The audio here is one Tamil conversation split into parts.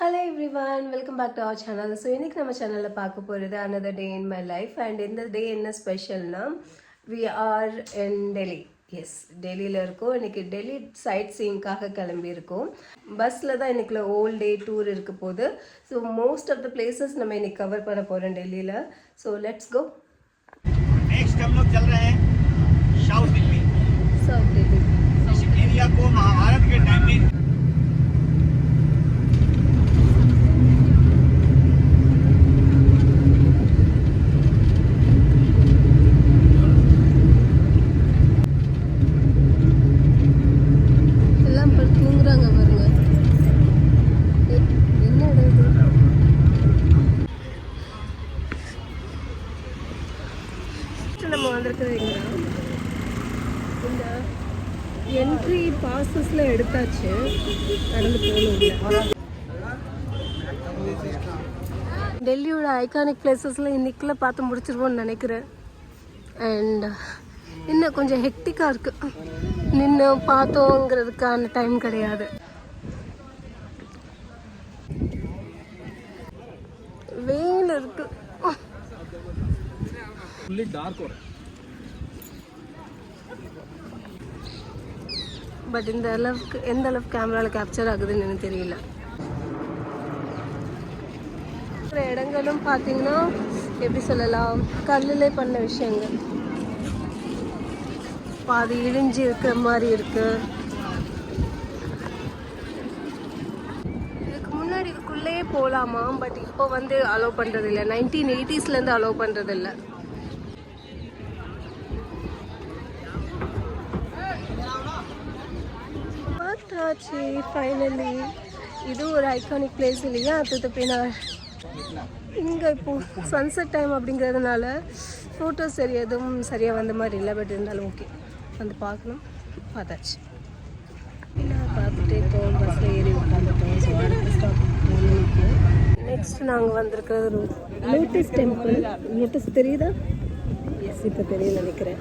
Hello everyone, welcome back to our channel. So இன்னைக்கு நம்ம சேனல்ல பார்க்க போறது another day in my life and இந்த day என்ன ஸ்பெஷல்னா we are in Delhi. Yes டெல்லியில் இருக்கோம். இன்னைக்கு டெல்லி சைட் சீயிங்காக கிளம்பி இருக்கோம். பஸ்ஸில் தான் இன்னைக்குள்ள ஹோல் டே டூர் இருக்க போகுது. So most of the places நம்ம இன்னைக்கு கவர் பண்ண போகிறோம் டெல்லியில். So let's go. नेक्स्ट हम लोग चल रहे हैं साउथ दिल्ली। इस एरिया को महाभारत के टाइम में நம்ம வந்திருக்குதுங்களா இந்த என்ட்ரி பாசஸில் எடுத்தாச்சு, நடந்து போகணும். டெல்லியோட ஐகானிக் பிளேசஸில் இன்னைக்குள்ள பார்த்து முடிச்சிருவோம்னு நினைக்கிறேன். அண்ட் இன்னும் கொஞ்சம் ஹெக்டிக்காக இருக்குது, நின்று பார்த்தோங்கிறதுக்கான டைம் கிடையாது. வெயில் இருக்கு, பட் இந்த அளவுக்கு எந்த அளவுக்கு கேமராவில் கேப்சர் ஆகுதுன்னு எனக்கு தெரியல. இடங்களும் பார்த்தீங்கன்னா எப்படி சொல்லலாம், கல்லிலே பண்ண விஷயங்கள் பாதி இழிஞ்சு இருக்கிற மாதிரி இருக்கு. இதுக்கு முன்னாடி இதுக்குள்ளேயே போகலாமா, பட் இப்போ வந்து அலோவ் பண்ணுறது இல்லை. 1980s அலோவ் பண்ணுறது இல்லை. ஃபைனலி இது ஒரு ஐகானிக் பிளேஸ் இல்லையா, அது பின்னாடி இங்கே இப்போது சன்செட் டைம் அப்படிங்கிறதுனால ஃபோட்டோஸ் எதுவும் சரியாக வந்த மாதிரி இல்லை. பட் இருந்தாலும் ஓகே, வந்து பார்க்கணும். பார்த்தாச்சு, பார்த்துட்டே இருக்கோம். பஸ்ஸில் ஏறி உட்காந்துட்டோம். ஸோ அடுத்த ஸ்டாப் போகணுக்கு. நெக்ஸ்ட் நாங்கள் வந்திருக்கிறது லோட்டஸ் டெம்பிள். லோட்டஸ் தெரியுதா? எஸ், இப்போ தெரியும் நினைக்கிறேன்.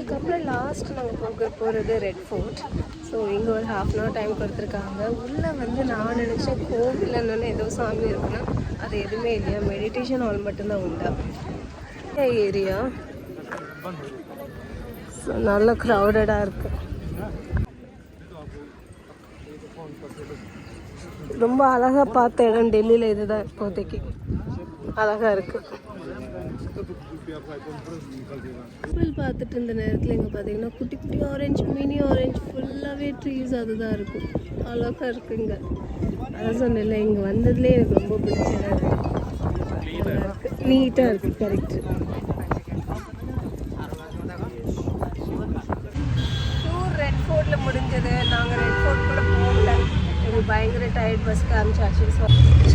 அதுக்கப்புறம் லாஸ்ட் நாங்கள் போகிறது ரெட் ஃபோர்ட். ஸோ இங்கே ஒரு ½ டைம் கொடுத்துருக்காங்க. உள்ளே வந்து நான் நினச்சேன் கோவில்னு ஏதோ சாமி இருக்குன்னா அது எதுவுமே இல்லையா, மெடிடேஷன் ஹால் மட்டும்தான் உண்டா ஏரியா. ஸோ நல்ல க்ரௌடடாக இருக்குது. ரொம்ப அழகாக பார்த்த இடம் டெல்லியில் இதுதான். இப்போதைக்கு அழகாக இருக்குது. பார்த்துட்டு இருந்த நேரத்தில் இங்கே பார்த்தீங்கன்னா குட்டி குட்டி ஆரஞ்சு, மினி ஆரஞ்சு, ஃபுல்லாகவே ட்ரீஸ் அதுதான் இருக்கும். அழகாக இருக்குங்க. அதான் சொன்னேன்ல, இங்கே வந்ததுலேயே எனக்கு ரொம்ப பிடிச்ச இடம். நீட்டாக இருக்குது. கரெக்டு. டூர் ரெட் ஃபோர்ட்டில் முடிஞ்சது. நாங்கள் ரெட் ஃபோர்ட் கூட போகல, எனக்கு பயங்கர டயர்ட். பஸ் காமிச்சாச்சு. ஸோ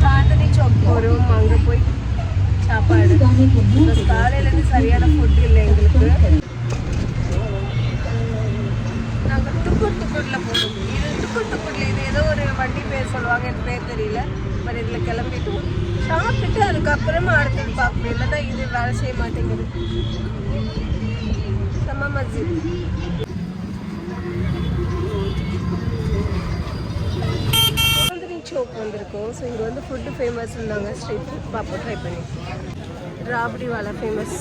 சாந்தினி சௌக் போகிறோம். அங்கே போய் சாப்பாடு காலையிலேருந்து சரியான ஃபுட் இல்லை எங்களுக்கு. நாங்கள் துக்குட்டில் போகணும். இது துக்குட்டில் இது ஏதோ ஒரு வண்டி பேர் சொல்லுவாங்க, எனக்கு பேர் தெரியல. பட் இதில் கிளம்பிட்டு சாப்பிட்டுட்டு அதுக்கப்புறமா அடுத்தது பார்க்கணும். இல்லைன்னா இது வேலை செய்ய மாட்டேங்குது. செம்ம மஸ்ஜித். சோக் வந்திருக்கோம். ஸோ இங்கே வந்து ஃபுட்டு ஃபேமஸ் இருந்தாங்க. ஸ்ட்ரீட் ஃபுட் பார்ப்போம், ட்ரை பண்ணி. ராபடி வாலா ஃபேமஸ்.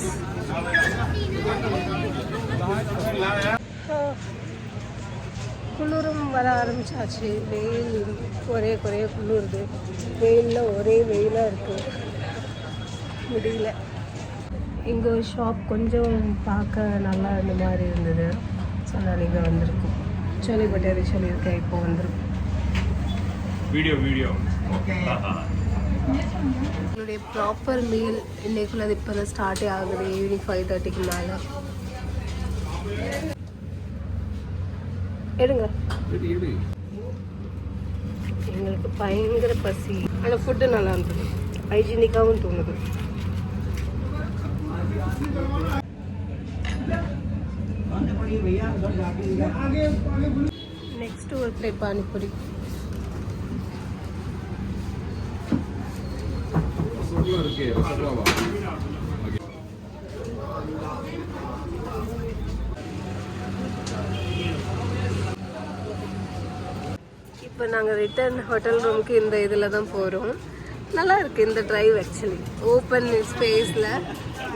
குளிரும் வர ஆரம்பிச்சாச்சு. வெயில் குறைய குளிருது. வெயிலில் ஒரே வெயிலாக இருக்குது, முடியல. இங்கே ஒரு ஷாப் கொஞ்சம் பார்க்க நல்லா இருந்த மாதிரி இருந்தது. ஸோ நான் இங்கே வந்திருக்கோம். சொல்லி பட்டாரி சொல்லியிருக்கேன். இப்போ வந்திருக்கோம். வீடியோ என்னுடைய ப்ராப்பர் மீல் இன்னைக்குள்ள அது இப்போ தான் ஸ்டார்ட்டே ஆகுது. ஈவினிங் 5:30க்கு மேலே எடுங்க. எங்களுக்கு பயங்கர பசி. ஆனால் ஃபுட்டு நல்லா இருந்தது, ஹைஜீனிக்காகவும் தோணுது. நெக்ஸ்ட் ஒரு பிளேட் பானிபூரி. இப்போ நாங்கள் ரிட்டர்ன் ஹோட்டல் ரூமுக்கு இந்த இதில் தான் போகிறோம். நல்லா இருக்குது இந்த டிரைவ் ஆக்சுவலி, ஓப்பன் ஸ்பேஸில்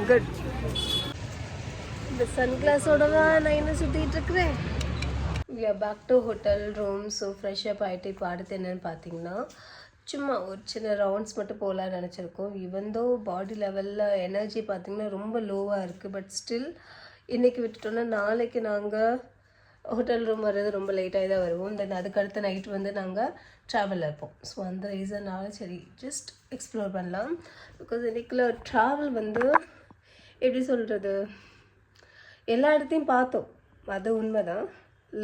குட். இந்த சன்கிளாஸோட தான் நான் என்ன சுற்றிட்டு இருக்கிறேன். we are back to hotel room. So fresh up ஆகிட்டு இப்போ அடுத்து என்னென்னு பார்த்தீங்கன்னா சும்மா ஒரு சின்ன ரவுண்ட்ஸ் மட்டும் போகலான்னு நினச்சிருக்கோம். ஈவன் தோ பாடி லெவலில் எனர்ஜி பார்த்திங்கன்னா ரொம்ப லோவாக இருக்குது. பட் ஸ்டில் இன்றைக்கி விட்டுட்டோன்னா நாளைக்கு நாங்கள் ஹோட்டல் ரூம் வர்றது ரொம்ப லேட்டாகி தான் வருவோம். தென் அதுக்கடுத்த நைட் வந்து நாங்கள் ட்ராவலில் இருப்போம். ஸோ அந்த ரீசனால் சரி ஜஸ்ட் எக்ஸ்ப்ளோர் பண்ணலாம். பிகாஸ் இன்றைக்குள்ள ட்ராவல் வந்து எப்படி சொல்கிறது, எல்லா இடத்தையும் பார்த்தோம், அது உண்மை தான்.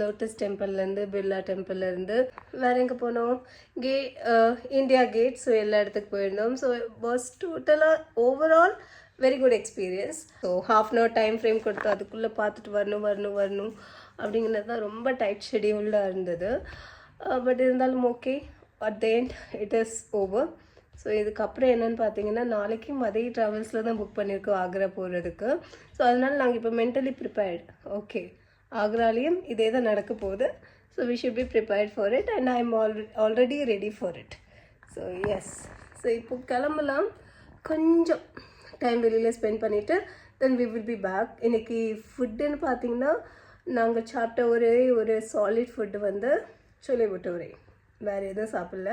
லோட்டஸ் டெம்பிள்லேருந்து பிர்லா டெம்பிள்லேருந்து வேறு எங்கே போனோம், இந்தியா கேட். ஸோ எல்லா இடத்துக்கு போயிருந்தோம். ஸோ வாஸ் டோட்டலாக overall very good experience. So half an hour time frame கொடுத்து அதுக்குள்ளே பார்த்துட்டு வரணும் அப்படிங்கிறது தான் ரொம்ப டைட் ஷெடியூல்டாக இருந்தது. பட் இருந்தாலும் okay, at the end it is over. So இதுக்கப்புறம் என்னென்னு பார்த்தீங்கன்னா நாளைக்கு மதிய ட்ராவல்ஸில் தான் புக் பண்ணியிருக்கோம் ஆக்ரா போகிறதுக்கு. ஸோ அதனால் நாங்கள் இப்போ மென்டலி ப்ரிப்பேர்டு. ஓகே, ஆக்ராலேயும் இதே தான் நடக்க போகுது. So we should be prepared for it and I am already ready for it. So yes, so இப்போ கிளம்பலாம். கொஞ்சம் டைம் வெளியில் ஸ்பெண்ட் பண்ணிவிட்டு then we will be back. இன்றைக்கி ஃபுட்டுன்னு பார்த்தீங்கன்னா நாங்கள் சாப்பிட்ட ஒரு சாலிட் ஃபுட்டு வந்து சோலே பட்டோரே, வேறு எதுவும் சாப்பிடல.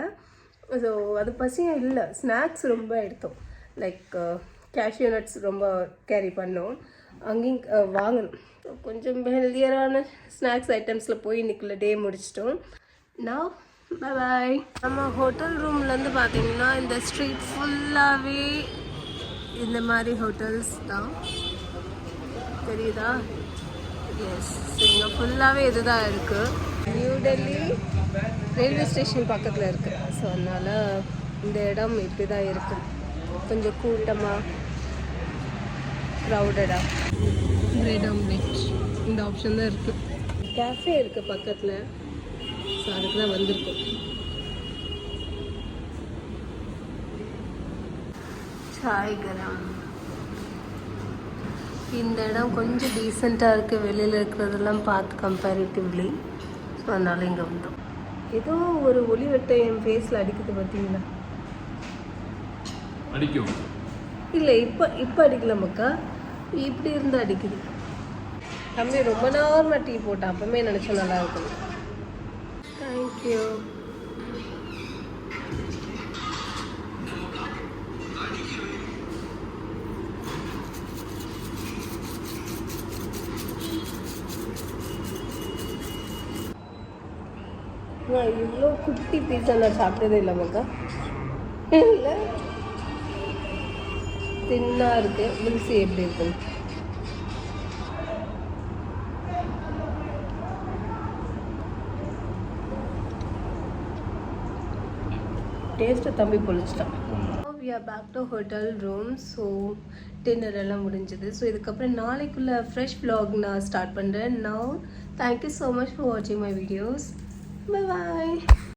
ஸோ அது பசியும் இல்லை. ஸ்நாக்ஸ் ரொம்ப எடுத்தோம், லைக் கேஷ்யூ நட்ஸ் ரொம்ப கேரி பண்ணோம், அங்கேயும் வாங்கணும். கொஞ்சம் ஹெல்தியரான ஸ்நாக்ஸ் ஐட்டம்ஸில் போய் இன்றைக்குள்ள டே முடிச்சிட்டோம். நான் பாய். நம்ம ஹோட்டல் ரூம்லேருந்து பார்த்தீங்கன்னா இந்த ஸ்ட்ரீட் ஃபுல்லாகவே இந்த மாதிரி ஹோட்டல்ஸ் தான் தெரியுதா. எஸ், இங்கே ஃபுல்லாகவே இது தான் இருக்குது. நியூ டெல்லி ரயில்வே ஸ்டேஷன் பக்கத்தில் இருக்குது. ஸோ அதனால் இந்த இடம் இப்படி தான் இருக்குது, கொஞ்சம் கூட்டமாக க்ரௌடடாக. பிரெட் ஆம்லெட் இந்த ஆப்ஷன் தான் இருக்குது. கேஃபே இருக்குது பக்கத்தில். ஸோ அதுக்கு தான் வந்திருக்கோம். சாய் கரம். இந்த இடம் கொஞ்சம் டீசெண்டாக இருக்குது வெளியில் இருக்கிறதெல்லாம் பார்த்து கம்பேரிட்டிவ்லி. ஸோ அதனால் இங்கே வந்தோம். ஏதோ ஒரு ஒளி வெட்ட என் ஃபேஸில் அடிக்குது பார்த்தீங்களா? அடிக்கும் இல்லை, இப்போ அடிக்கல மக்கா, இப்படி இருந்து அடிக்குது. தம்பி ரொம்ப நேரமாக டீ போட்டேன், அப்போமே நினச்சா நல்லா இருக்குது. தேங்க்யூ. இவ்வளோ குட்டி பீஸா நான் சாப்பிட்டதே இல்லை மக்கா. இல்லை, தின்னாக இருக்கு. மில்சி எப்படி இருக்குன்னு டேஸ்ட்டு தம்பி பொழிச்சிட்டான். we are back to hotel room. So dinner எல்லாம் முடிஞ்சது. ஸோ இதுக்கப்புறம் நாளைக்குள்ள ஃப்ரெஷ் vlog நான் ஸ்டார்ட் பண்ணுறேன். now thank you so much for watching my videos. Bye bye.